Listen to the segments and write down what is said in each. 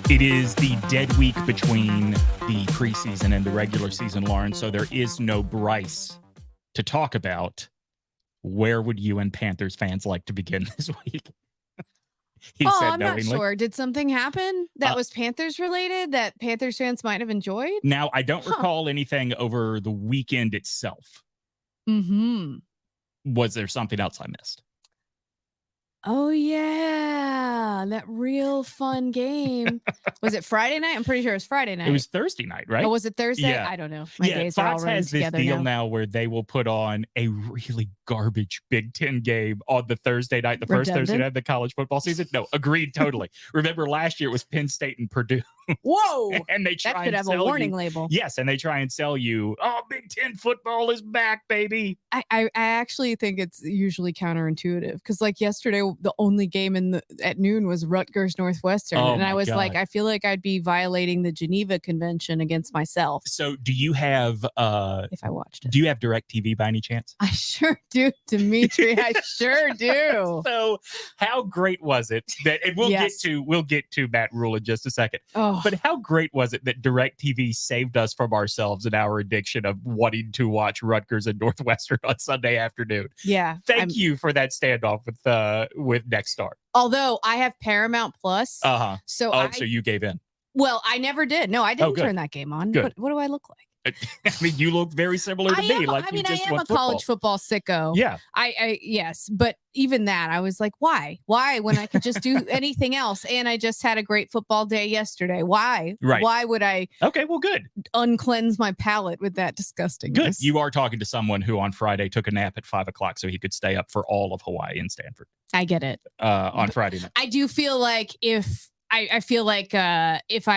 It is the dead week between the preseason and the regular season, Lauren, so there is no Bryce to talk about. Where would you and Panthers fans like to begin this week? He said I'm not sure. Did something happen that was Panthers related that Panthers fans might have enjoyed? Now, I don't recall anything over the weekend itself. Mm-hmm. Was there something else I missed? Oh, yeah. That real fun game. Was it Friday night? I'm pretty sure it was Friday night. It was Thursday night, right? Oh, was it Thursday? Yeah. I don't know. My days are all Fox running has this together deal now where they will put on a really garbage Big Ten game on the Thursday night, the first Thursday night of the college football season. No, agreed totally. Remember last year it was Penn State and Purdue. Whoa. And they try that should and have a warning you, label. Yes, and they try and sell you, oh, Big Ten football is back, baby. I actually think it's usually counterintuitive because like yesterday, the only game at noon was Rutgers Northwestern. Oh, and I was God. like, I feel like I'd be violating the Geneva Convention against myself. So do you have if I watched it? Do you have DirecTV by any chance? I sure do, Demetri. I sure do. So how great was it that, and we'll get to Matt Rhule in just a second. Oh. But how great was it that DirecTV saved us from ourselves and our addiction of wanting to watch Rutgers and Northwestern on Sunday afternoon? Yeah. Thank you for that standoff with Nexstar. Although I have Paramount Plus. Uh-huh. So so you gave in. Well, I never did. No, I didn't turn that game on. Good. What do I look like? I mean, you look very similar to me. I am a college football sicko. Yeah. Yes. But even that, I was like, why? Why when I could just do anything else? And I just had a great football day yesterday. Why? Right. Why would I? Okay, well, good. Uncleanse my palate with that disgustingness. Good. You are talking to someone who on Friday took a nap at 5:00 so he could stay up for all of Hawaii and Stanford. I get it. On Friday night. I do feel like if I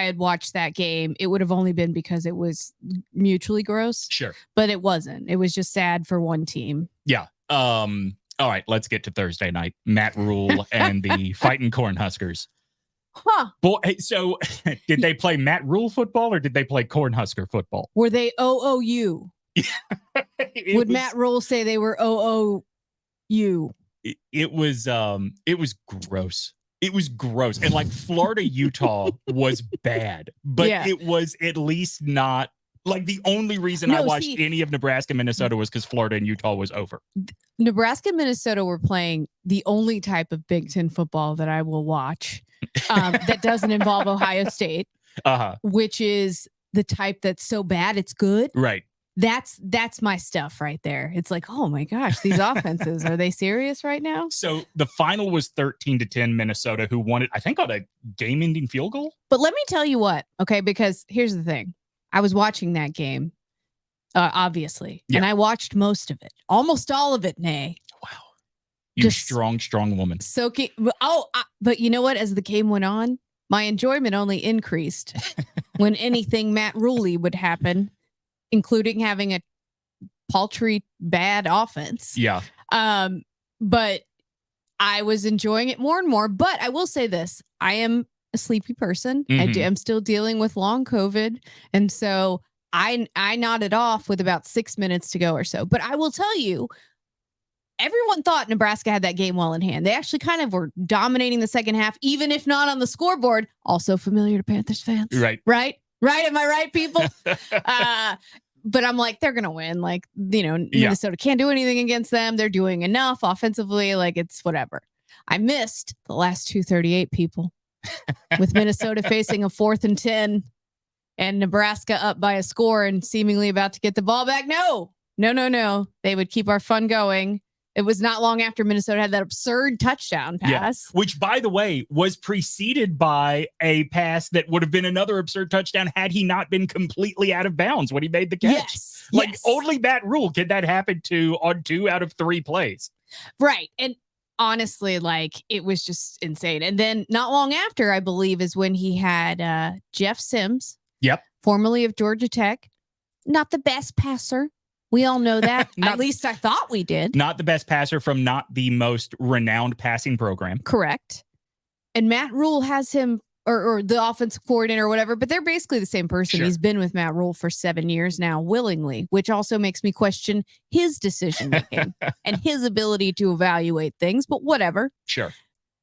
had watched that game, it would have only been because it was mutually gross. Sure. But it wasn't. It was just sad for one team. Yeah. All right, let's get to Thursday night. Matt Rhule and the Fighting Cornhuskers. Huh. Boy, so did they play Matt Rhule football or did they play Cornhusker football? Were they OOU? Would Matt Rhule say they were OOU? It was gross. It was gross. And like Florida, Utah was bad, but it was at least not like the only reason I watched any of Nebraska, Minnesota was because Florida and Utah was over. Nebraska and Minnesota were playing the only type of Big Ten football that I will watch that doesn't involve Ohio State, which is the type that's so bad it's good. Right. That's my stuff right there. It's like, oh my gosh, these offenses, are they serious right now? So the final was 13-10 Minnesota, who won it, I think, on a game-ending field goal. But let me tell you what, okay, because here's the thing. I was watching that game, obviously, and I watched most of it, almost all of it, Nay. Wow. You're a strong woman. But you know what? As the game went on, my enjoyment only increased when anything Matt Rhule would happen, including having a paltry bad offense. Yeah. But I was enjoying it more and more. But I will say this. I am a sleepy person. Mm-hmm. I'm still dealing with long COVID. And so I nodded off with about 6 minutes to go or so. But I will tell you, everyone thought Nebraska had that game well in hand. They actually kind of were dominating the second half, even if not on the scoreboard. Also familiar to Panthers fans. Right. Am I right, people? But I'm like, they're going to win. Like, Minnesota can't do anything against them. They're doing enough offensively. Like, it's whatever. I missed the last 2:38, people, with Minnesota facing a 4th and 10 and Nebraska up by a score and seemingly about to get the ball back. No. They would keep our fun going. It was not long after Minnesota had that absurd touchdown pass. Which, by the way, was preceded by a pass that would have been another absurd touchdown had he not been completely out of bounds when he made the catch. Only Matt Rhule can that happen to on 2 out of 3 plays. Right. And honestly, it was just insane. And then not long after, I believe, is when he had Jeff Sims. Yep. Formerly of Georgia Tech. Not the best passer. We all know that. At least I thought we did. Not the best passer from not the most renowned passing program. Correct. And Matt Rhule has him, or the offensive coordinator or whatever, but they're basically the same person. Sure. He's been with Matt Rhule for 7 years now, willingly, which also makes me question his decision making and his ability to evaluate things, but whatever. Sure.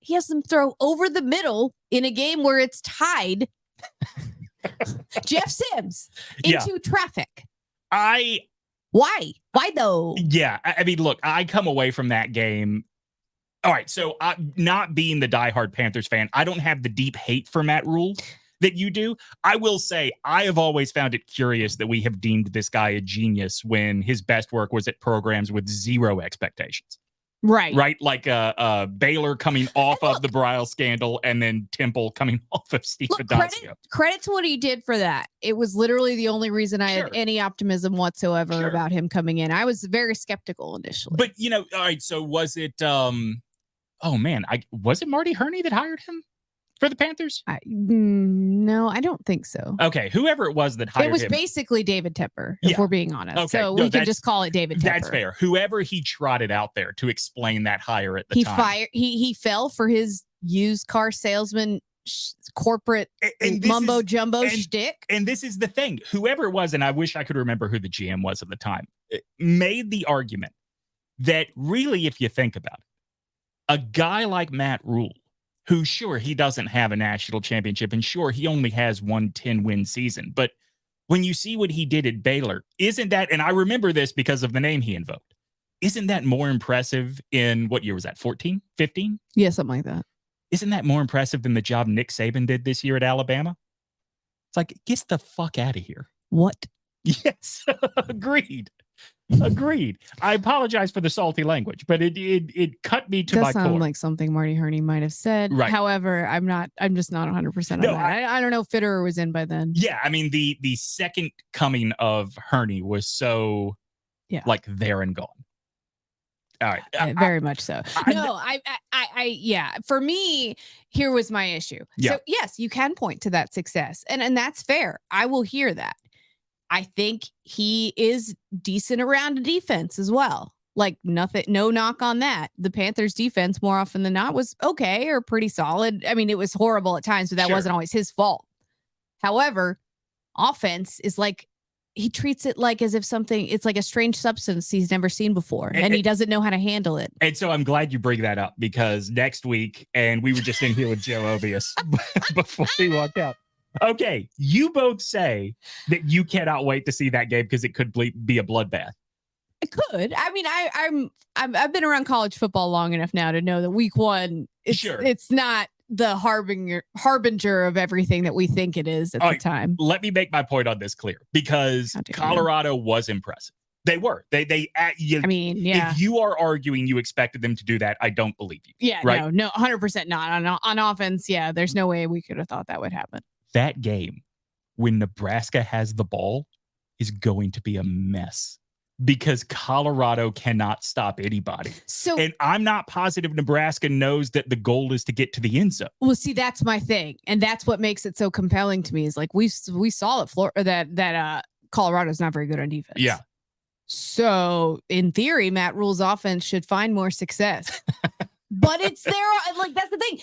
He has them throw over the middle in a game where it's tied Jeff Sims into traffic. Why? Why though? Yeah. I mean, look, I come away from that game. All right. So not being the diehard Panthers fan, I don't have the deep hate for Matt Rhule that you do. I will say I have always found it curious that we have deemed this guy a genius when his best work was at programs with zero expectations. Right. Like Baylor coming off of the Bryce scandal and then Temple coming off of Steve Adazio. Credit to what he did for that. It was literally the only reason I had any optimism whatsoever about him coming in. I was very skeptical initially. But, all right. So was it, was it Marty Herney that hired him for the Panthers? No, I don't think so. Okay, whoever it was that hired him. It was basically David Tepper, if we're being honest. Okay. So we can just call it David Tepper. That's fair. Whoever he trotted out there to explain that hire at the time. He fell for his used car salesman corporate mumbo jumbo shtick. And this is the thing. Whoever it was, and I wish I could remember who the GM was at the time, made the argument that really, if you think about it, a guy like Matt Rhule, who, sure, he doesn't have a national championship, and sure, he only has one 10-win season. But when you see what he did at Baylor, isn't that, and I remember this because of the name he invoked, isn't that more impressive in, what year was that, 14, 15? Yeah, something like that. Isn't that more impressive than the job Nick Saban did this year at Alabama? It's like, get the fuck out of here. What? Yes, agreed. I apologize for the salty language, but it cut me to my core. Does sound like something Marty Herney might have said. Right. However, I'm just not 100% on that. I don't know if Fitterer was in by then. Yeah, I mean the second coming of Herney was so like there and gone. All right. Very much so. For me, here was my issue. Yeah. So yes, you can point to that success and that's fair. I will hear that. I think he is decent around the defense as well. Like nothing, no knock on that. The Panthers defense more often than not was okay or pretty solid. I mean, it was horrible at times, but that wasn't always his fault. However, offense is like, he treats it like as if it's like a strange substance he's never seen before. And he doesn't know how to handle it. And so I'm glad you bring that up because next week, and we were just in here with Joe Ovius before he walked out. Okay, you both say that you cannot wait to see that game because it could be a bloodbath. It could. I mean, I've been around college football long enough now to know that week one, it's not the harbinger of everything that we think it is at the time. Let me make my point on this clear because Colorado was impressive. They were. If you are arguing you expected them to do that, I don't believe you. Yeah, right? No, 100% not. On offense, there's no way we could have thought that would happen. That game, when Nebraska has the ball, is going to be a mess because Colorado cannot stop anybody. And I'm not positive Nebraska knows that the goal is to get to the end zone. Well, see, that's my thing. And that's what makes it so compelling to me is like we saw that Colorado's not very good on defense. Yeah. So in theory, Matt Rhule's offense should find more success. But it's there. Like, that's the thing.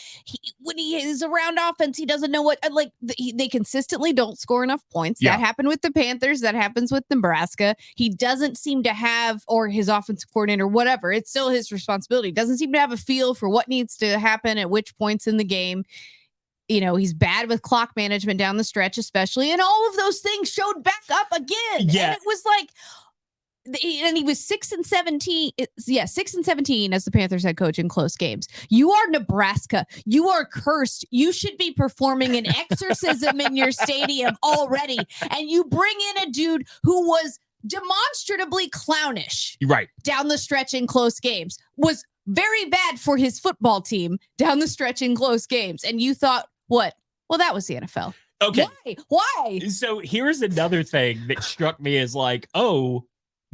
When he is around offense, he doesn't know what, they consistently don't score enough points. Yeah. That happened with the Panthers. That happens with Nebraska. He doesn't seem to have, or his offensive coordinator, whatever. It's still his responsibility. Doesn't seem to have a feel for what needs to happen at which points in the game. He's bad with clock management down the stretch, especially. And all of those things showed back up again. Yeah. And it was like, and he was 6-17. 6-17 as the Panthers head coach in close games. You are Nebraska. You are cursed. You should be performing an exorcism in your stadium already. And you bring in a dude who was demonstrably clownish down the stretch in close games, was very bad for his football team down the stretch in close games. And you thought, what? Well, that was the NFL. Okay. Why? So here's another thing that struck me as like,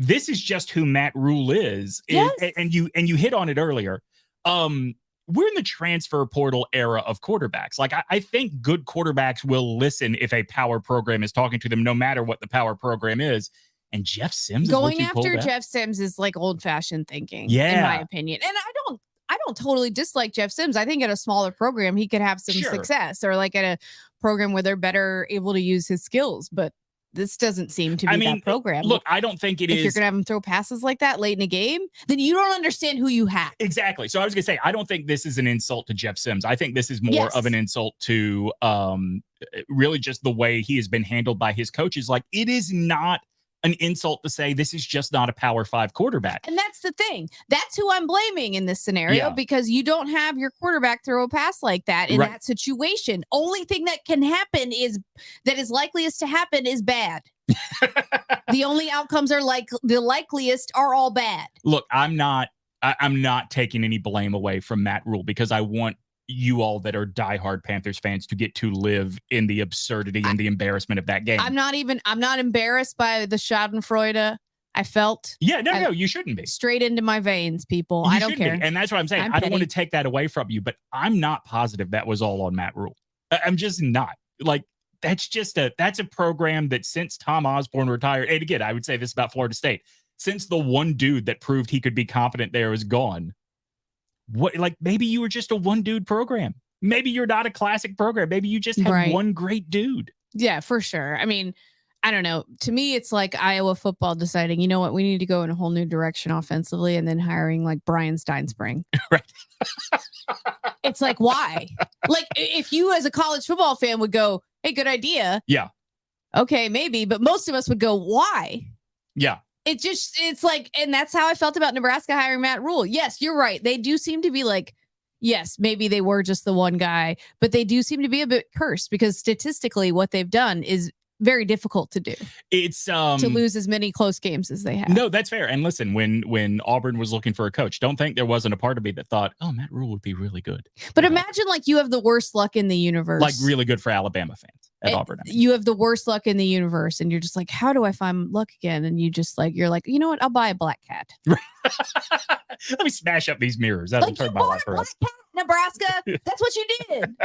this is just who Matt Rhule is. Yes. And you hit on it earlier. We're in the transfer portal era of quarterbacks. Like, I think good quarterbacks will listen if a power program is talking to them, no matter what the power program is. And Jeff Sims going after Jeff Sims is like old-fashioned thinking, in my opinion. And I don't totally dislike Jeff Sims. I think at a smaller program, he could have some success, or like at a program where they're better able to use his skills. But this doesn't seem to be that program. Look, I don't think it is. If you're going to have him throw passes like that late in a game, then you don't understand who you have. Exactly. So I was going to say, I don't think this is an insult to Jeff Sims. I think this is more of an insult to really just the way he has been handled by his coaches. Like, it is not an insult to say this is just not a Power 5 quarterback. And that's the thing. That's who I'm blaming in this scenario, because you don't have your quarterback throw a pass like that in that situation. Only thing that can happen that is likeliest to happen is bad. The only outcomes are the likeliest are all bad. Look, I'm not taking any blame away from Matt Rhule, because I want you all that are diehard Panthers fans to get to live in the absurdity and the embarrassment of that game. I'm not embarrassed by the Schadenfreude I felt. Yeah, no, you shouldn't be. Straight into my veins, people. I don't care. And that's what I'm saying. I don't want to take that away from you, but I'm not positive that was all on Matt Rhule. I'm just not. Like, that's a program that since Tom Osborne retired, and again, I would say this about Florida State, since the one dude that proved he could be competent there is gone, maybe you were just a one dude program. Maybe you're not a classic program. Maybe you just had one great dude. Yeah, for sure. I mean, I don't know. To me, it's like Iowa football deciding, you know what, we need to go in a whole new direction offensively, and then hiring like Brian Steinspring. Right. It's like, why? Like, if you as a college football fan would go, hey, good idea. Yeah. Okay, maybe. But most of us would go, why? Yeah. It's like, and that's how I felt about Nebraska hiring Matt Rhule. Yes, you're right. They do seem to be like, yes, maybe they were just the one guy, but they do seem to be a bit cursed, because statistically what they've done is very difficult to do. It's to lose as many close games as they have. No, that's fair. And listen, when Auburn was looking for a coach, don't think there wasn't a part of me that thought, oh, Matt Rhule would be really good. But imagine like you have the worst luck in the universe. Like really good for Alabama fans at Auburn. You have the worst luck in the universe, and you're just like, how do I find luck again? And you're like, you know what? I'll buy a black cat. Let me smash up these mirrors. That'll turn my life around. Nebraska, that's what you did.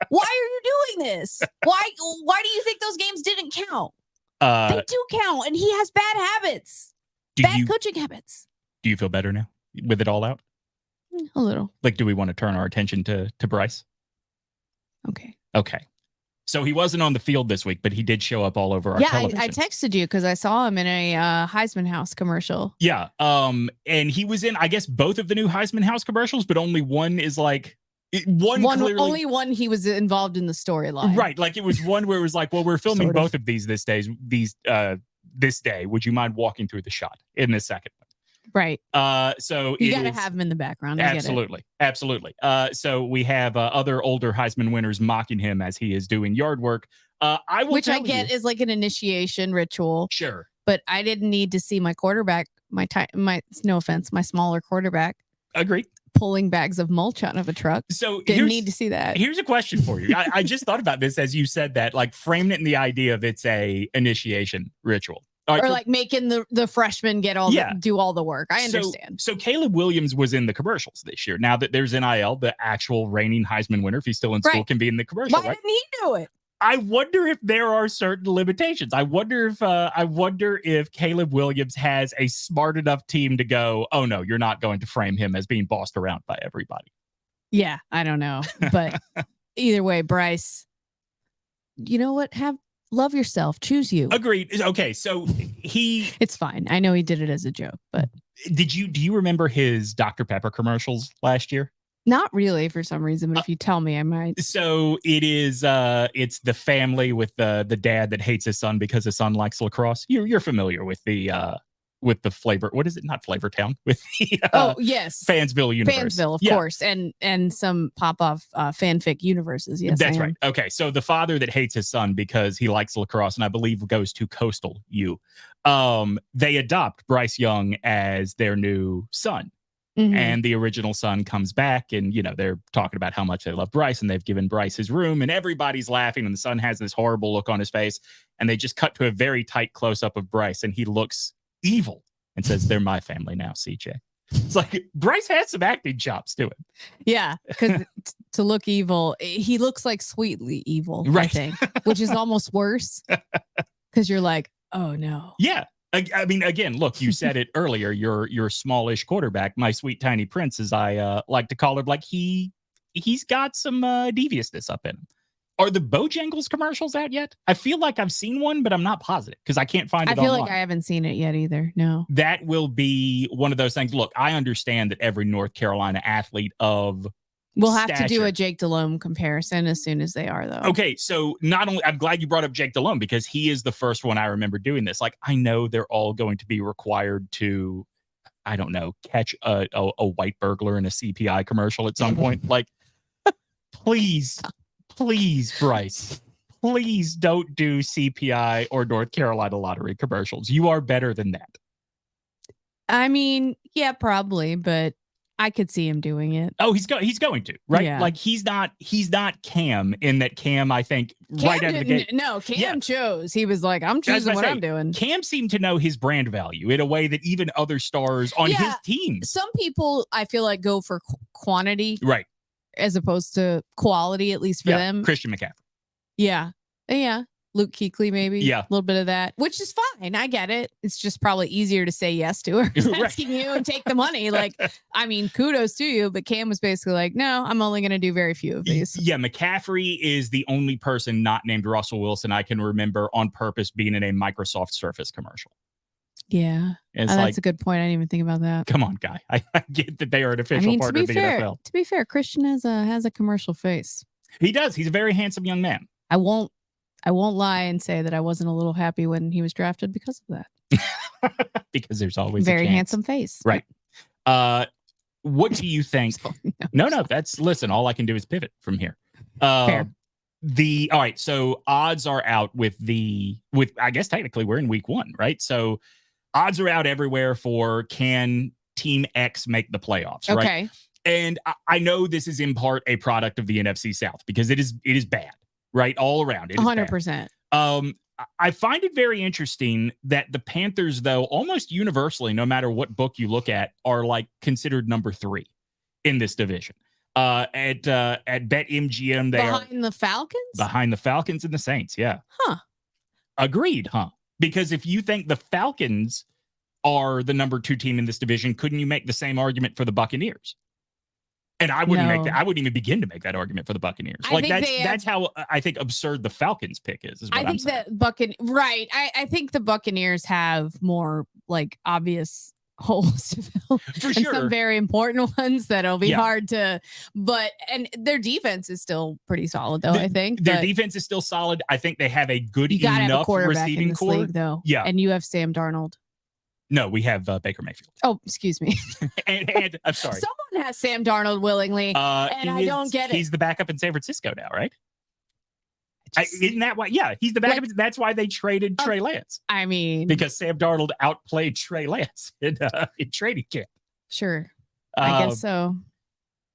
Why are you doing this? Why do you think those games didn't count? They do count, and he has bad habits. Bad coaching habits. Do you feel better now with it all out? A little. Like, do we want to turn our attention to Bryce? Okay. So he wasn't on the field this week, but he did show up all over our television. I texted you because I saw him in a Heisman House commercial. Yeah. And he was in, I guess, both of the new Heisman House commercials, but only one is like only one he was involved in the storyline. Right. Like it was one where it was like, well, we're filming both of these this day. Would you mind walking through the shot in this second one? Right. So you got to have him in the background. Absolutely. So we have other older Heisman winners mocking him as he is doing yard work. Which I get is like an initiation ritual. Sure. But I didn't need to see my quarterback, my no offense, my smaller quarterback. Agreed. Pulling bags of mulch out of a truck. So didn't need to see that. Here's a question for you. I just thought about this as you said that, like framing it in the idea of it's a initiation ritual. Or like making the freshmen do all the work. I understand. So CalebWilliams was in the commercials this year. Now that there's NIL, the actual reigning Heisman winner, if he's still in school, can be in the commercial. Why didn't he do it? I wonder if there are certain limitations. I wonder if CalebWilliams has a smart enough team to go, oh no, you're not going to frame him as being bossed around by everybody. Yeah, I don't know. But either way, Bryce, you know what? Love yourself. Choose you. Agreed. Okay, so it's fine. I know he did it as a joke, but do you remember his Dr. Pepper commercials last year? Not really, for some reason, but if you tell me, I might. So it is it's the family with the dad that hates his son because his son likes lacrosse. You're familiar with the flavor. What is it? Not Flavortown. With the yes, Fansville universe. Fansville, of course, and some pop-off fanfic universes. Yes, that's right. Okay, so the father that hates his son because he likes lacrosse, and I believe goes to Coastal U. They adopt BryceYoung as their new son. Mm-hmm. And the original son comes back, and they're talking about how much they love Bryce, and they've given Bryce his room, and everybody's laughing, and the son has this horrible look on his face, and they just cut to a very tight close-up of Bryce, and he looks evil and says, they're my family now, CJ. It's like Bryce has some acting chops to him. Yeah, because to look evil, he looks like sweetly evil, right? I think, which is almost worse because you're like, oh no. Yeah. I mean, again, look, you said it earlier, your smallish quarterback, my sweet tiny prince, as I like to call him, like he's got some deviousness up in him. Are the Bojangles commercials out yet? I feel like I've seen one, but I'm not positive because I can't find it online. I feel like I haven't seen it yet either. No. That will be one of those things. Look, I understand that every North Carolina athlete of We'll have to do a Jake Delhomme comparison as soon as they are, though. Okay, so not only, I'm glad you brought up Jake Delhomme because he is the first one I remember doing this. Like, I know they're all going to be required to, I don't know, catch a white burglar in a CPI commercial at some point. Like, please, Bryce, please don't do CPI or North Carolina lottery commercials. You are better than that. I mean, yeah, probably, but I could see him doing it. Oh, he's going to, right? Yeah. Like he's not Cam in that Cam, I think, right out of the gate. No, Cam chose. He was like, I'm choosing what I'm doing. Cam seemed to know his brand value in a way that even other stars on his team. Some people, I feel like, go for quantity. Right. As opposed to quality, at least for them. Christian McCaffrey. Yeah. Yeah. Luke Kuechly, maybe. Yeah. A little bit of that, which is fine. I get it. It's just probably easier to say yes to her asking you and take the money. Like, I mean, kudos to you. But Cam was basically like, no, I'm only going to do very few of these. Yeah. McCaffrey is the only person not named Russell Wilson I can remember on purpose being in a Microsoft Surface commercial. Yeah. That's a good point. I didn't even think about that. Come on, guy. I get that they are an official partner of the NFL. To be fair, Christian has a commercial face. He does. He's a very handsome young man. I won't lie and say that I wasn't a little happy when he was drafted because of that. Because there's always very handsome face. Right. What do you think? No, listen, all I can do is pivot from here. Fair. All right, so odds are out with I guess technically we're in week 1, right? So odds are out everywhere for can Team X make the playoffs, right? Okay. And I know this is in part a product of the NFC South because it is bad, right? All around. 100%. I find it very interesting that the Panthers, though, almost universally, no matter what book you look at, are like considered number 3 in this division. At BetMGM, they are behind the Falcons? Behind the Falcons and the Saints, yeah. Huh. Agreed, huh? Because if you think the Falcons are the number 2 team in this division, couldn't you make the same argument for the Buccaneers? And I wouldn't make that. I wouldn't even begin to make that argument for the Buccaneers. That's how I think absurd the Falcons pick is what I'm saying. Right. I think the Buccaneers have more like obvious holes to fill. For sure. Some very important ones that'll be hard to, and their defense is still pretty solid though, I think. Their defense is still solid. I think they have a good enough receiving core. League, though. Yeah. And you have Sam Darnold. No, we have Baker Mayfield. Oh, excuse me. and I'm sorry. Someone has Sam Darnold willingly, and I don't get it. He's the backup in San Francisco now, right? Isn't that why? Yeah, he's the backup. That's why they traded Trey Lance. I mean, because Sam Darnold outplayed Trey Lance in training camp. Sure, I guess so.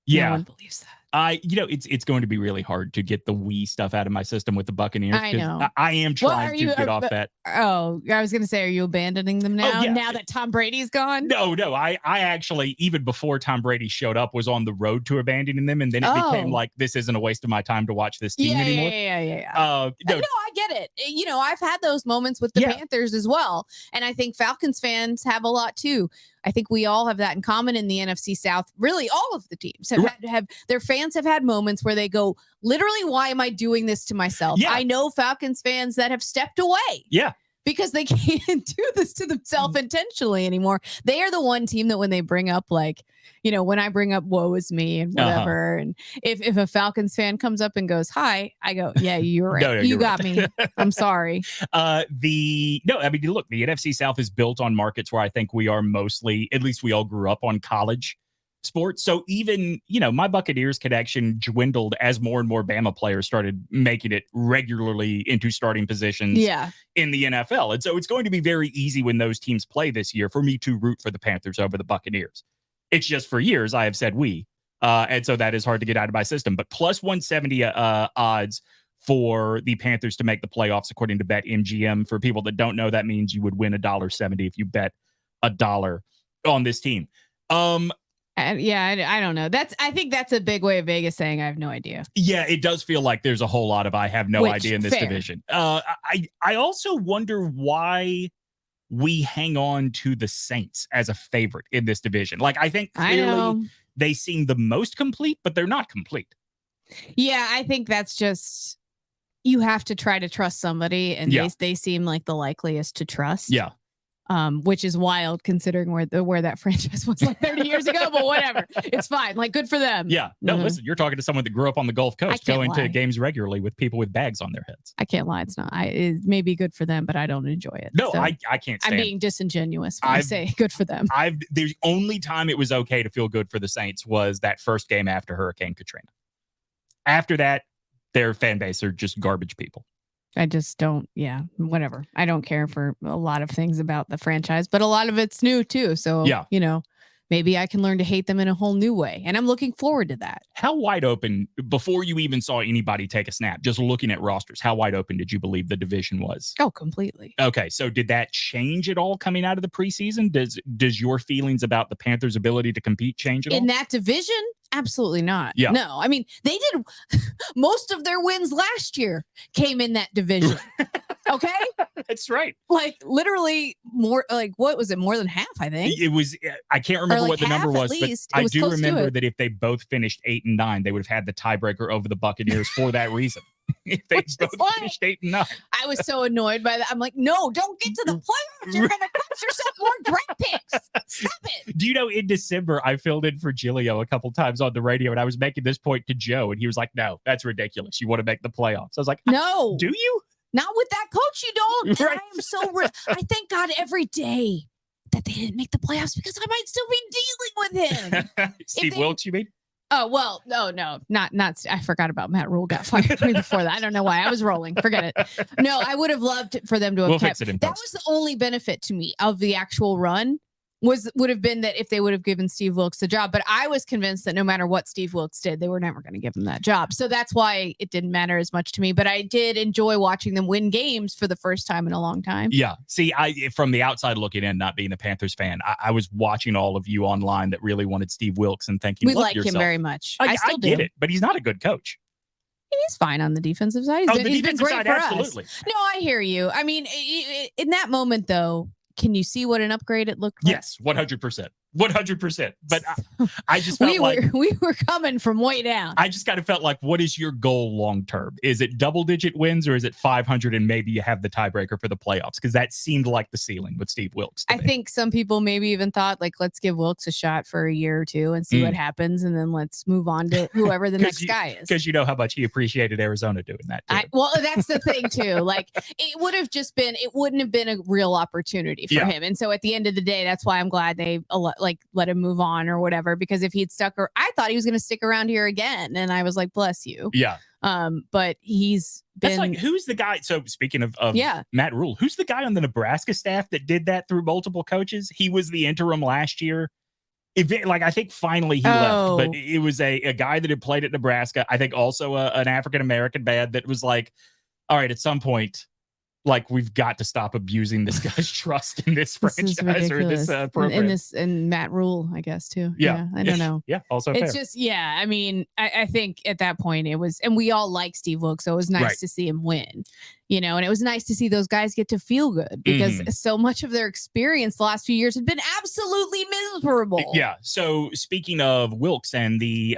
Yeah, no one believes that. It's going to be really hard to get the Wii stuff out of my system with the Buccaneers. I know. I am trying to get off that. Oh, I was going to say, are you abandoning them now? Now that Tom Brady's gone? No. I actually, even before Tom Brady showed up, was on the road to abandoning them, and then it became like, this isn't a waste of my time to watch this team anymore. Yeah. No, I get it. I've had those moments with the Panthers as well, and I think Falcons fans have a lot too. I think we all have that in common in the NFC South. Really, all of the teams have their fans have had moments where they go, literally, why am I doing this to myself? Yeah. I know Falcons fans that have stepped away. Yeah. Because they can't do this to themselves intentionally anymore. They are the one team that when they bring up when I bring up woe is me and whatever, and if a Falcons fan comes up and goes, hi, I go, yeah, you're right. No, you got me. I'm sorry. Look, the NFC South is built on markets where I think we are mostly, at least we all grew up on college sports. So even, my Buccaneers connection dwindled as more and more Bama players started making it regularly into starting positions in the NFL. And so it's going to be very easy when those teams play this year for me to root for the Panthers over the Buccaneers. It's just for years I have said we. And so that is hard to get out of my system. But plus 170 odds for the Panthers to make the playoffs, according to BetMGM. For people that don't know, that means you would win $1.70 if you bet $1 on this team. I don't know. I think that's a big way of Vegas saying I have no idea. Yeah, it does feel like there's a whole lot of I have no idea in this division. I also wonder why we hang on to the Saints as a favorite in this division. Like, I think clearly they seem the most complete, but they're not complete. Yeah, I think that's just you have to try to trust somebody, and they seem like the likeliest to trust. Yeah. Which is wild considering where that franchise was like 30 years ago, but whatever. It's fine. Like, good for them. Yeah. No, listen, you're talking to someone that grew up on the Gulf Coast, going to games regularly with people with bags on their heads. I can't lie. It's not. It may be good for them, but I don't enjoy it. No, so I can't stand it. I'm being disingenuous when I say good for them. The only time it was okay to feel good for the Saints was that first game after Hurricane Katrina. After that, their fan base are just garbage people. I just don't, whatever. I don't care for a lot of things about the franchise, but a lot of it's new too. So, maybe I can learn to hate them in a whole new way. And I'm looking forward to that. How wide open, before you even saw anybody take a snap, just looking at rosters, how wide open did you believe the division was? Oh, completely. Okay. So did that change at all coming out of the preseason? Does your feelings about the Panthers' ability to compete change at all? In that division? Absolutely not. Yeah. No, I mean, they did most of their wins last year came in that division. Okay. That's right. Like literally more, like what was it? More than half, I think. It was, I can't remember like what the number was, but I do remember that if they both finished 8 and 9, they would have had the tiebreaker over the Buccaneers for that reason. If they both finished 8 and 9. I was so annoyed by that. I'm like, no, don't get to the playoffs. You're going to cost yourself more draft picks. Stop it. Do you know, in December, I filled in for Gilio a couple times on the radio, and I was making this point to Joe, and he was like, no, that's ridiculous. You want to make the playoffs. I was like, no. Do you? Not with that coach, you don't. Right. I am so I thank God every day that they didn't make the playoffs because I might still be dealing with him. SteveWilkes, you mean? Oh, well, no, not. I forgot about Matt Rhule got fired before that. I don't know why. I was rolling. Forget it. No, I would have loved for them to have kept. Fix it in that post. was the only benefit to me of the actual run would have been that if they would have given SteveWilkes the job. But I was convinced that no matter what SteveWilkes did, they were never going to give him that job. So that's why it didn't matter as much to me. But I did enjoy watching them win games for the first time in a long time. Yeah. See, from the outside looking in, not being a Panthers fan, I was watching all of you online that really wanted SteveWilkes and thinking, we like him very much. I still get it, but he's not a good coach. He's fine on the defensive side. He's been great for absolutely. Us. No, I hear you. I mean, in that moment, though, can you see what an upgrade it looked like? Yes, 100%. 100%. But I just felt we were coming from way down. I just kind of felt like, what is your goal long term? Is it double-digit wins or is it 500 and maybe you have the tiebreaker for the playoffs? Because that seemed like the ceiling with SteveWilkes. I think some people maybe even thought, like, let's give Wilkes a shot for a year or two and see what happens, and then let's move on to whoever the next guy is. Because you know how much he appreciated Arizona doing that too. Well, that's the thing too. Like, it wouldn't have been a real opportunity for him. And so at the end of the day, that's why I'm glad they let him move on or whatever, because if he'd stuck, or I thought he was going to stick around here again, and I was like, bless you. Yeah. But he's been. That's like, who's the guy? So speaking of Matt Rhule, who's the guy on the Nebraska staff that did that through multiple coaches? He was the interim last year. I think finally he left, but it was a guy that had played at Nebraska. I think also an African-American man that was like, all right, at some point, like, we've got to stop abusing this guy's trust in this franchise or this program. And Matt Rhule, I guess, too. Yeah. I don't know. Yeah. Also, it's just, I mean, I think at that point it was, and we all like SteveWilkes, so it was nice to see him win, and it was nice to see those guys get to feel good, because so much of their experience the last few years had been absolutely miserable. Yeah. So speaking of Wilkes and the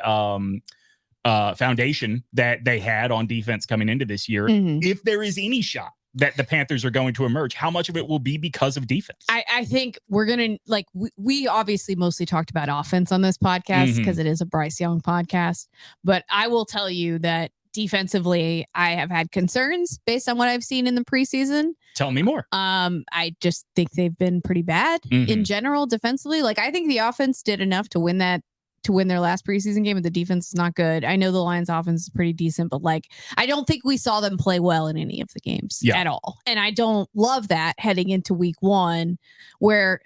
foundation that they had on defense coming into this year, if there is any shot that the Panthers are going to emerge, how much of it will be because of defense? I think we're going to, we obviously mostly talked about offense on this podcast because it is a BryceYoung podcast, but I will tell you that defensively, I have had concerns based on what I've seen in the preseason. Tell me more. I just think they've been pretty bad in general defensively. Like, I think the offense did enough to win their last preseason game, but the defense is not good. I know the Lions offense is pretty decent, but I don't think we saw them play well in any of the games at all. And I don't love that heading into week 1, where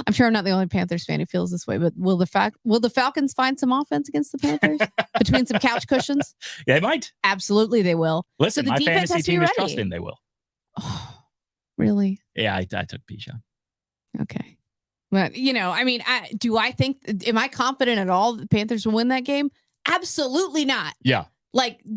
I'm sure I'm not the only Panthers fan who feels this way, but will the Falcons find some offense against the Panthers between some couch cushions? Yeah, they might. Absolutely, they will. Listen, so my fantasy team is trusting they will. Oh, really? Yeah, I took Bijan. Okay. But, I mean, am I confident at all that the Panthers will win that game? Absolutely not. Yeah.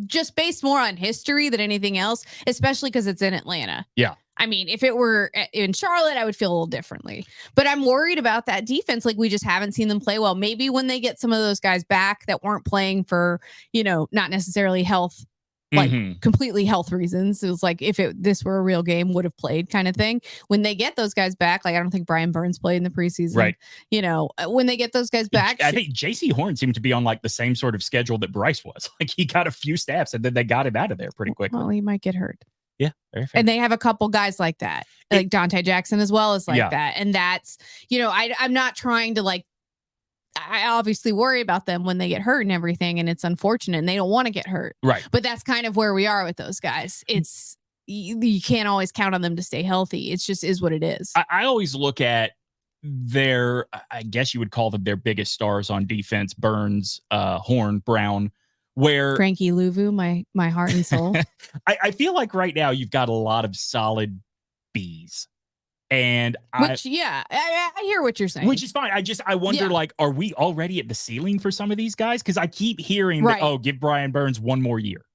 Just based more on history than anything else, especially because it's in Atlanta. Yeah. I mean, if it were in Charlotte, I would feel a little differently. But I'm worried about that defense. We just haven't seen them play well. Maybe when they get some of those guys back that weren't playing for, not necessarily health like completely health reasons. It was like if this were a real game, would have played kind of thing. When they get those guys back, like I don't think Brian Burns played in the preseason. Right. You know, when they get those guys back, I think JC Horn seemed to be on like the same sort of schedule that Bryce was. Like he got a few snaps and then they got him out of there pretty quickly. Well, he might get hurt. Yeah, very fair. And they have a couple guys like that, like Dante Jackson as well as like that. And that's, you know, I'm not trying to like, I obviously worry about them when they get hurt and everything, and it's unfortunate and they don't want to get hurt. Right. But that's kind of where we are with those guys. It's you can't always count on them to stay healthy. It's just is what it is. I always look at their, I guess you would call them their biggest stars on defense, Burns, Horn, Brown, where Frankie Louvu, my heart and soul. I feel like right now you've got a lot of solid Bs. And I hear what you're saying, which is fine. I wonder, like, are we already at the ceiling for some of these guys? Because I keep hearing that, oh, give Brian Burns one more year.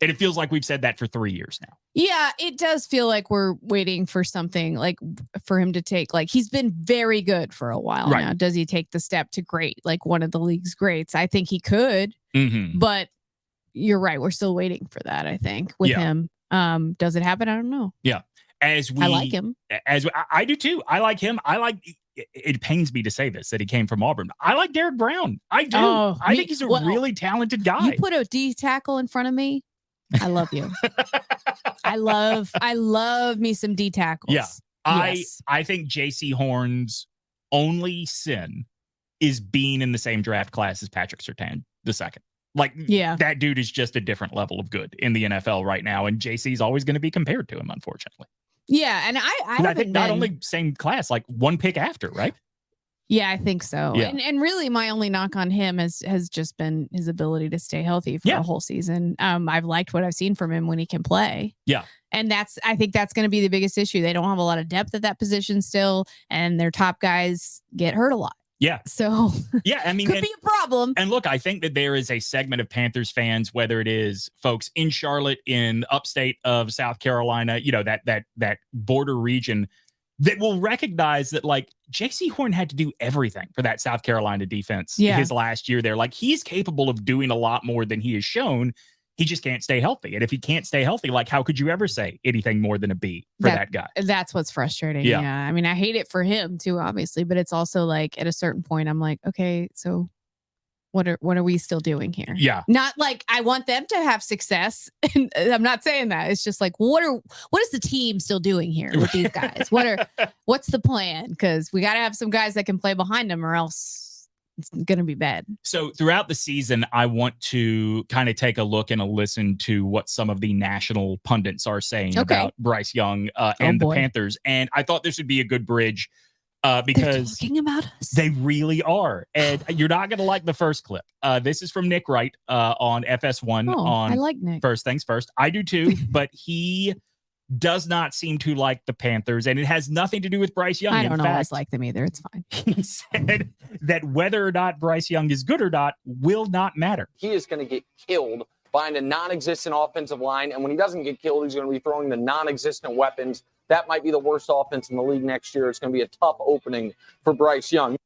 And it feels like we've said that for 3 years now. Yeah, it does feel like we're waiting for something like for him to take, like he's been very good for a while now. Does he take the step to great, like one of the league's greats? I think he could, but you're right. We're still waiting for that, I think, with him. Does it happen? I don't know. Yeah. I like him. I do too. I like him. It pains me to say this, that he came from Auburn. I like Derek Brown. I do. I think he's a really talented guy. You put a D tackle in front of me, I love you. I love me some D tackles. Yeah. I think JC Horn's only sin is being in the same draft class as Patrick Surtain II. Like, that dude is just a different level of good in the NFL right now. And JC's always going to be compared to him, unfortunately. Yeah. And I think not only same class, like one pick after, right? Yeah, I think so. Yeah. And really my only knock on him has just been his ability to stay healthy for a whole season. I've liked what I've seen from him when he can play. Yeah. And I think that's going to be the biggest issue. They don't have a lot of depth at that position still, and their top guys get hurt a lot. Yeah. So I mean, could be a problem. And look, I think that there is a segment of Panthers fans, whether it is folks in Charlotte, in upstate of South Carolina, you know, that border region, that will recognize that like JC Horn had to do everything for that South Carolina defense his last year there. Like he's capable of doing a lot more than he has shown. He just can't stay healthy. And if he can't stay healthy, like how could you ever say anything more than a B for that guy? That's what's frustrating. Yeah. I mean, I hate it for him too, obviously, but it's also like at a certain point, I'm like, okay, so what are we still doing here? Yeah. Not like I want them to have success. And I'm not saying that. It's just like, what is the team still doing here with these guys? What's the plan? Because we got to have some guys that can play behind them, or else it's going to be bad. So throughout the season, I want to kind of take a look and a listen to what some of the national pundits are saying about BryceYoung and the Panthers. And I thought this would be a good bridge because they're talking about us. They really are. And you're not going to like the first clip. This is from Nick Wright on FS1. I like Nick. First Things First. I do too, but he does not seem to like the Panthers, and it has nothing to do with BryceYoung. I don't always like them either. It's fine. He said that whether or not BryceYoung is good or not will not matter. He is going to get killed behind a non-existent offensive line, and when he doesn't get killed, he's going to be throwing the non-existent weapons. That might be the worst offense in the league next year. It's going to be a tough opening for BryceYoung.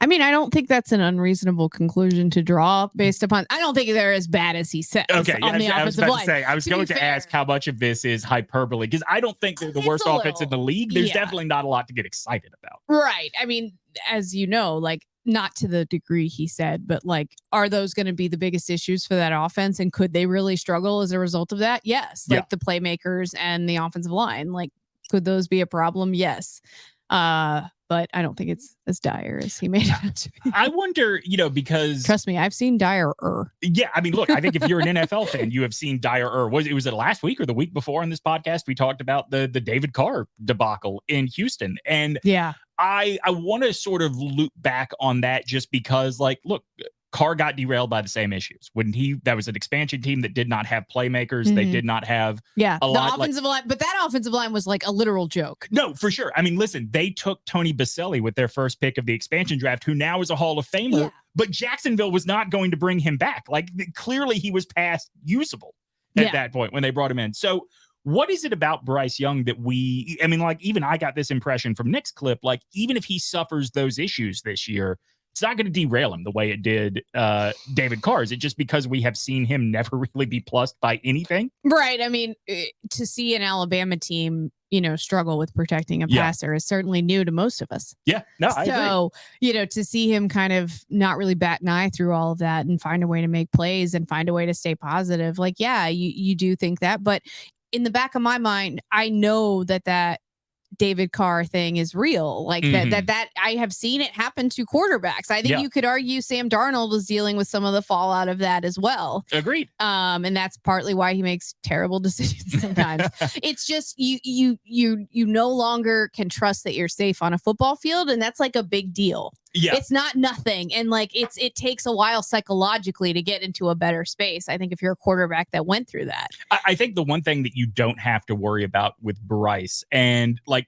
I mean, I don't think that's an unreasonable conclusion to draw based upon. I don't think they're as bad as he says. Okay, on the offensive line. I was going to ask how much of this is hyperbole, because I don't think they're the worst offense in the league. There's definitely not a lot to get excited about. Right. I mean, as you know, like not to the degree he said, but like, are those going to be the biggest issues for that offense? And could they really struggle as a result of that? Yes. Like the playmakers and the offensive line, like, could those be a problem? Yes. But I don't think it's as dire as he made it out to be. I wonder, because trust me, I've seen dire-er. Yeah, I mean, look, I think if you're an NFL fan, you have seen dire-er. Was it last week or the week before on this podcast? We talked about the David Carr debacle in Houston, and I want to sort of loop back on that just because, like, look, Carr got derailed by the same issues. That was an expansion team that did not have playmakers. Mm-hmm. They did not have the offensive line, but that offensive line was like a literal joke. No, for sure. I mean, listen, they took Tony Baselli with their first pick of the expansion draft, who now is a Hall of Famer, but Jacksonville was not going to bring him back. Like, clearly he was past usable at that point when they brought him in. So what is it about BryceYoung that even I got this impression from Nick's clip, like, even if he suffers those issues this year, it's not going to derail him the way it did David Carr. Is it just because we have seen him never really be plussed by anything? Right. I mean, to see an Alabama team, struggle with protecting a passer is certainly new to most of us. Yeah. No, I agree. So, to see him kind of not really bat an eye through all of that and find a way to make plays and find a way to stay positive. Like, yeah, you do think that. But in the back of my mind, I know that David Carr thing is real. Like that I have seen it happen to quarterbacks. I think you could argue Sam Darnold was dealing with some of the fallout of that as well. Agreed. And that's partly why he makes terrible decisions sometimes. It's just you no longer can trust that you're safe on a football field, and that's like a big deal. Yeah. It's not nothing. And like it takes a while psychologically to get into a better space. I think if you're a quarterback that went through that. I think the one thing that you don't have to worry about with Bryce, and like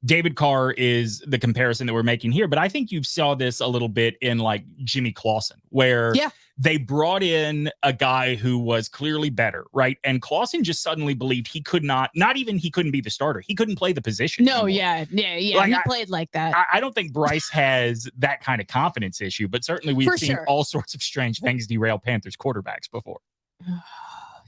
David Carr is the comparison that we're making here, but I think you saw this a little bit in like Jimmy Clausen, where they brought in a guy who was clearly better, right? And Clausen just suddenly believed he couldn't be the starter. He couldn't play the position. No, anymore. Yeah. Like, he played like that. I don't think Bryce has that kind of confidence issue, but certainly we've seen all sorts of strange things derail Panthers quarterbacks before.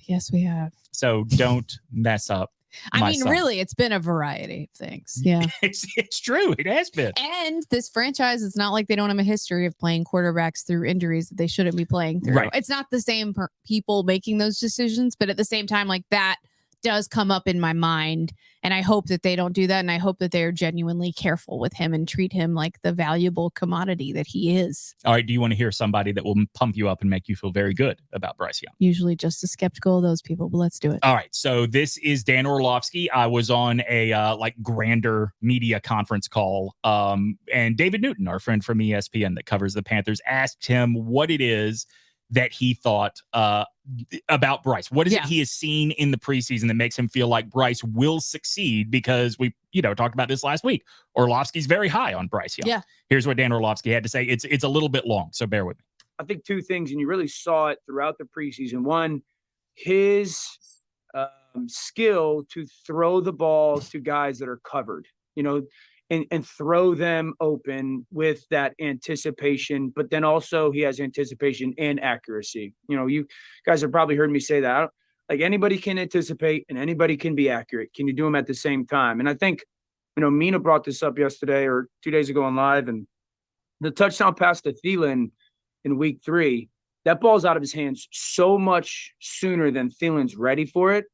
Yes, we have. So don't mess up. I mean, really, it's been a variety of things. Yeah, it's true. It has been. And this franchise, it's not like they don't have a history of playing quarterbacks through injuries that they shouldn't be playing through. Right. It's not the same people making those decisions, but at the same time, like that does come up in my mind. And I hope that they don't do that. And I hope that they're genuinely careful with him and treat him like the valuable commodity that he is. All right. Do you want to hear somebody that will pump you up and make you feel very good about Bryce Young? Usually just as skeptical of those people, but let's do it. All right. So this is Dan Orlovsky. I was on a grander media conference call. And David Newton, our friend from ESPN that covers the Panthers, asked him what it is that he thought about Bryce. What is it he has seen in the preseason that makes him feel like Bryce will succeed? Because we, talked about this last week. Orlovsky's very high on Bryce Young. Yeah. Here's what Dan Orlovsky had to say. It's a little bit long, so bear with me. I think two things, and you really saw it throughout the preseason. One, his skill to throw the ball to guys that are covered, and throw them open with that anticipation, but then also he has anticipation and accuracy. You guys have probably heard me say that. Like anybody can anticipate and anybody can be accurate. Can you do them at the same time? And I think, Mina brought this up yesterday or 2 days ago on live, and the touchdown pass to Thielen in week 3, that ball's out of his hands so much sooner than Thielen's ready for it.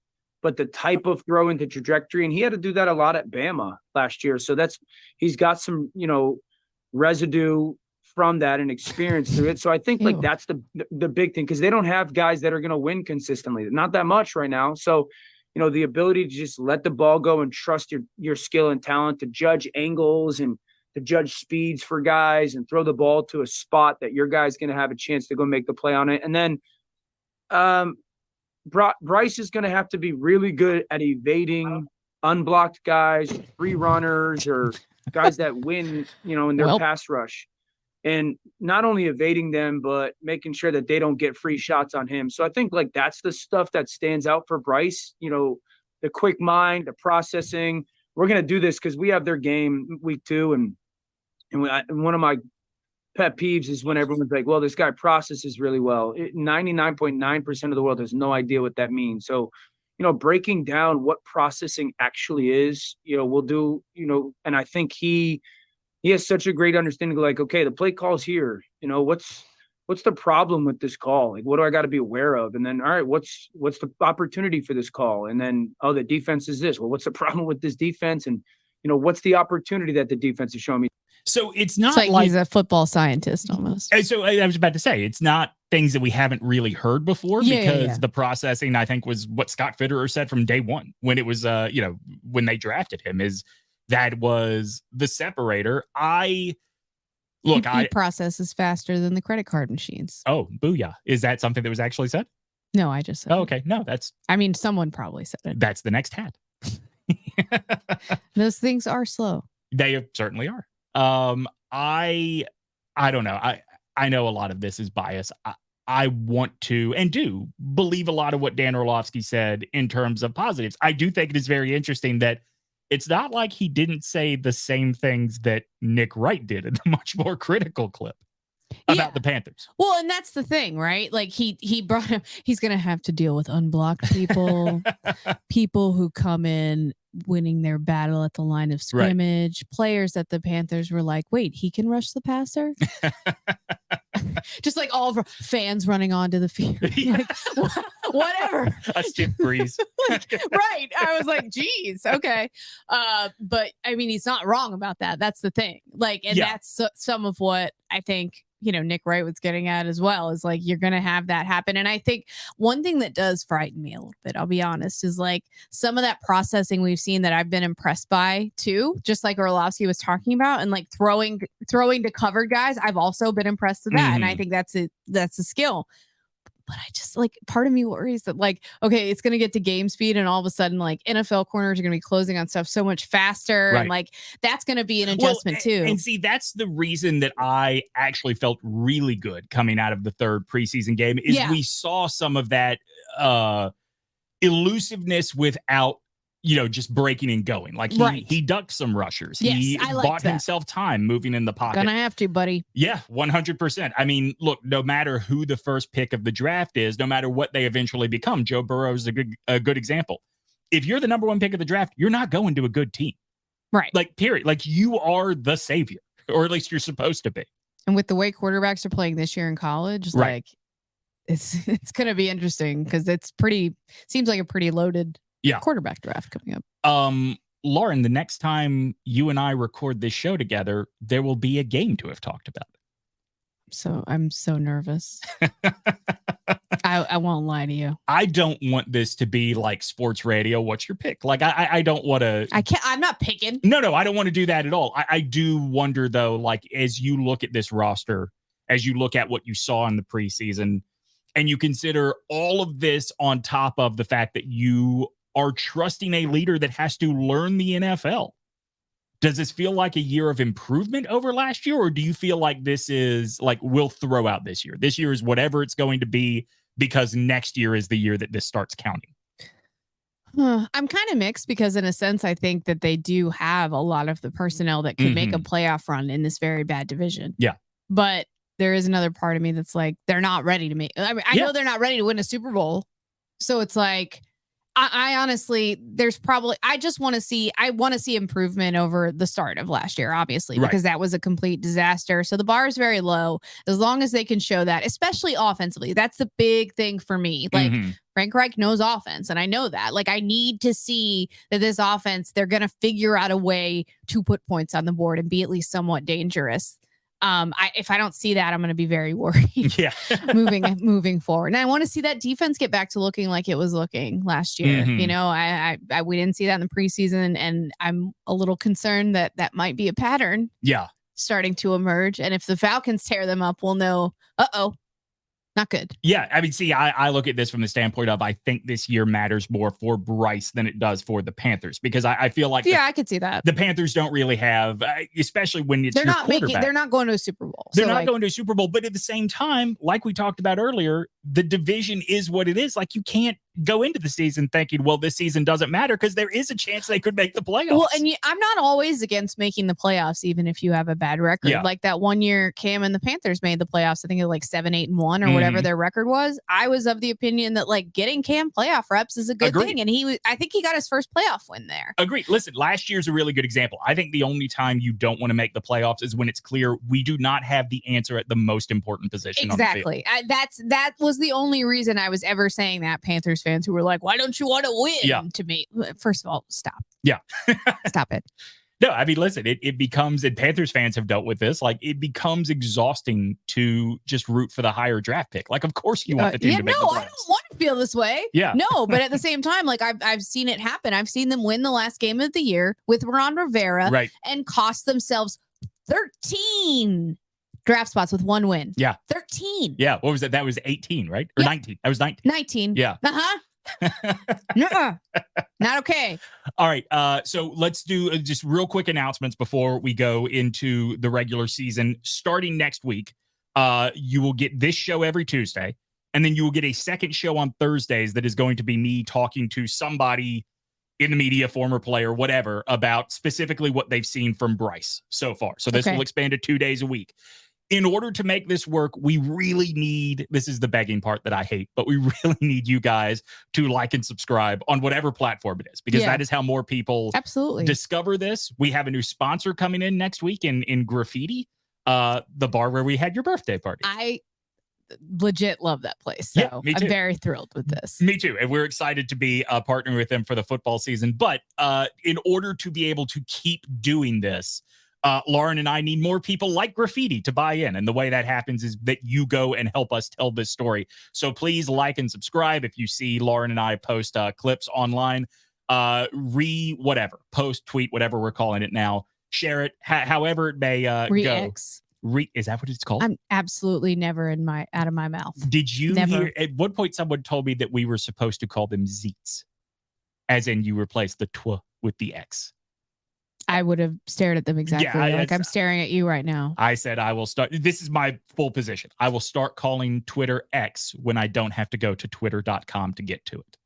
But the type of throw into trajectory, and he had to do that a lot at Bama last year. So he's got some, residue from that and experience through it. So I think like that's the big thing, because they don't have guys that are going to win consistently, not that much right now. So, the ability to just let the ball go and trust your skill and talent to judge angles and to judge speeds for guys and throw the ball to a spot that your guy's going to have a chance to go make the play on it. And then, Bryce is going to have to be really good at evading unblocked guys, free runners, or guys that win, in their pass rush. And not only evading them, but making sure that they don't get free shots on him. So I think like that's the stuff that stands out for Bryce, the quick mind, the processing. We're going to do this because we have their game week 2. And one of my pet peeves is when everyone's like, well, this guy processes really well. 99.9% of the world has no idea what that means. So, breaking down what processing actually is, we'll do, and I think he has such a great understanding of like, okay, the play call's here, what's the problem with this call? Like, what do I got to be aware of? And then, all right, what's the opportunity for this call? And then, the defense is this. Well, what's the problem with this defense? And, what's the opportunity that the defense is showing me? So it's not like he's a football scientist almost. So I was about to say, it's not things that we haven't really heard before because the processing, I think, was what Scott Fitterer said from day one when it was, when they drafted him, is that was the separator. He processes faster than the credit card machines. Oh, booyah. Is that something that was actually said? No, I just said it. Okay. No, someone probably said it. That's the next hat. Those things are slow. They certainly are. I don't know. I know a lot of this is bias. I want to and do believe a lot of what Dan Orlovsky said in terms of positives. I do think it is very interesting that it's not like he didn't say the same things that Nick Wright did in the much more critical clip. about the Panthers. Well, and that's the thing, right? Like he brought him, he's going to have to deal with unblocked people, people who come in winning their battle at the line of scrimmage, players that the Panthers were like, wait, he can rush the passer? Just like all of our fans running onto the field. Like, whatever. A stiff breeze. Right. I was like, geez, okay. But I mean, he's not wrong about that. That's the thing. Like, and that's some of what I think, Nick Wright was getting at as well, is like, you're going to have that happen. And I think one thing that does frighten me a little bit, I'll be honest, is like some of that processing we've seen that I've been impressed by too, just like Orlovsky was talking about, and like throwing to covered guys. I've also been impressed with that. And I think that's a skill. But I just like, part of me worries that like, okay, it's going to get to game speed and all of a sudden like NFL corners are going to be closing on stuff so much faster. And like, that's going to be an adjustment too. And see, that's the reason that I actually felt really good coming out of the third preseason game is we saw some of that elusiveness without, just breaking and going. Like he ducked some rushers. Yes, he bought himself time moving in the pocket. Gonna have to, buddy. Yeah, 100%. I mean, look, no matter who the first pick of the draft is, no matter what they eventually become, Joe Burrow is a good example. If you're the number one pick of the draft, you're not going to a good team. Right. Like, period. Like, you are the savior, or at least you're supposed to be. And with the way quarterbacks are playing this year in college, like it's going to be interesting because seems like a pretty loaded quarterback draft coming up. Lauren, the next time you and I record this show together, there will be a game to have talked about. So I'm so nervous. I won't lie to you. I don't want this to be like sports radio. What's your pick? Like, I don't want to. I'm not picking. No, I don't want to do that at all. I do wonder, though, like, as you look at this roster, as you look at what you saw in the preseason, and you consider all of this on top of the fact that you are trusting a leader that has to learn the NFL. Does this feel like a year of improvement over last year? Or do you feel like this is like, we'll throw out this year? This year is whatever it's going to be because next year is the year that this starts counting. I'm kind of mixed because in a sense, I think that they do have a lot of the personnel that could make a playoff run in this very bad division. Yeah. But there is another part of me that's like, they're not ready to make, I mean, I know they're not ready to win a Super Bowl. So it's like, I honestly, I want to see improvement over the start of last year, obviously, because that was a complete disaster. So the bar is very low. As long as they can show that, especially offensively, that's the big thing for me. Like Frank Reich knows offense, and I know that. Like, I need to see that this offense, they're going to figure out a way to put points on the board and be at least somewhat dangerous. If I don't see that, I'm going to be very worried. moving forward. And I want to see that defense get back to looking like it was looking last year. We didn't see that in the preseason, and I'm a little concerned that might be a pattern. Starting to emerge. And if the Falcons tear them up, we'll know, not good. Yeah. I mean, see, I look at this from the standpoint of, I think this year matters more for Bryce than it does for the Panthers, because I feel like I could see that the Panthers don't really have, especially when it's they're not going to a Super Bowl. They're not going to a Super Bowl, but at the same time, like we talked about earlier, the division is what it is. Like, you can't go into the season thinking, well, this season doesn't matter, because there is a chance they could make the playoffs. Well, and I'm not always against making the playoffs, even if you have a bad record. Like that one year Cam and the Panthers made the playoffs, I think it was like 7-8-1 or whatever their record was. I was of the opinion that like getting Cam playoff reps is a good thing. And I think he got his first playoff win there. Agreed. Listen, last year's a really good example. I think the only time you don't want to make the playoffs is when it's clear we do not have the answer at the most important position. Exactly. On the field. That was the only reason I was ever saying that. Panthers fans who were like, why don't you want to win? To me, first of all, stop. Stop it. No, I mean, listen, it becomes, and Panthers fans have dealt with this, like, it becomes exhausting to just root for the higher draft pick. Like, of course you want the team to make the playoffs. I don't want to feel this way. No, but at the same time, like, I've seen it happen. I've seen them win the last game of the year with Ron Rivera and cost themselves 13 draft spots with one win. 13. Yeah. What was that? That was 18, right? Or 19. That was 19. 19. Yeah. Not okay. All right. So let's do just real quick announcements before we go into the regular season. Starting next week, you will get this show every Tuesday, and then you will get a second show on Thursdays that is going to be me talking to somebody in the media, former player, whatever, about specifically what they've seen from Bryce so far. So this will expand to 2 days a week. in order to make this work, we really need, this is the begging part that I hate, but we really need you guys to like and subscribe on whatever platform it is, because that is how more people discover this. We have a new sponsor coming in next week in Graffiti, the bar where we had your birthday party. I legit love that place. So me too. I'm very thrilled with this. Me too. And we're excited to be partnering with them for the football season. But in order to be able to keep doing this, Lauren and I need more people like Graffiti to buy in. And the way that happens is that you go and help us tell this story. So please like and subscribe. If you see Lauren and I post clips online, post, tweet, whatever we're calling it now, share it, however it may go. Is that what it's called? I'm absolutely never out of my mouth. Did you hear at one point someone told me that we were supposed to call them Zeets, as in you replace the tw with the X? I would have stared at them exactly like I'm staring at you right now. I said I will start. This is my full position. I will start calling Twitter X when I don't have to go to twitter.com to get to it.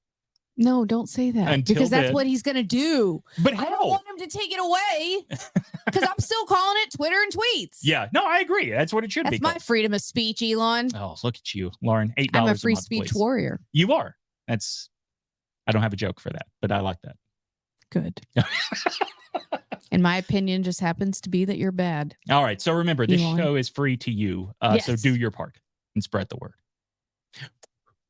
No, don't say that. Because that's what he's going to do. But I don't want him to take it away because I'm still calling it Twitter and tweets. Yeah, no, I agree. That's what it should be. That's my freedom of speech, Elon. Oh, look at you, Lauren. $8 I'm a free speech warrior. You are. I don't have a joke for that, but I like that. Good. In my opinion, just happens to be that you're bad. All right. So remember, this show is free to you. So do your part and spread the word.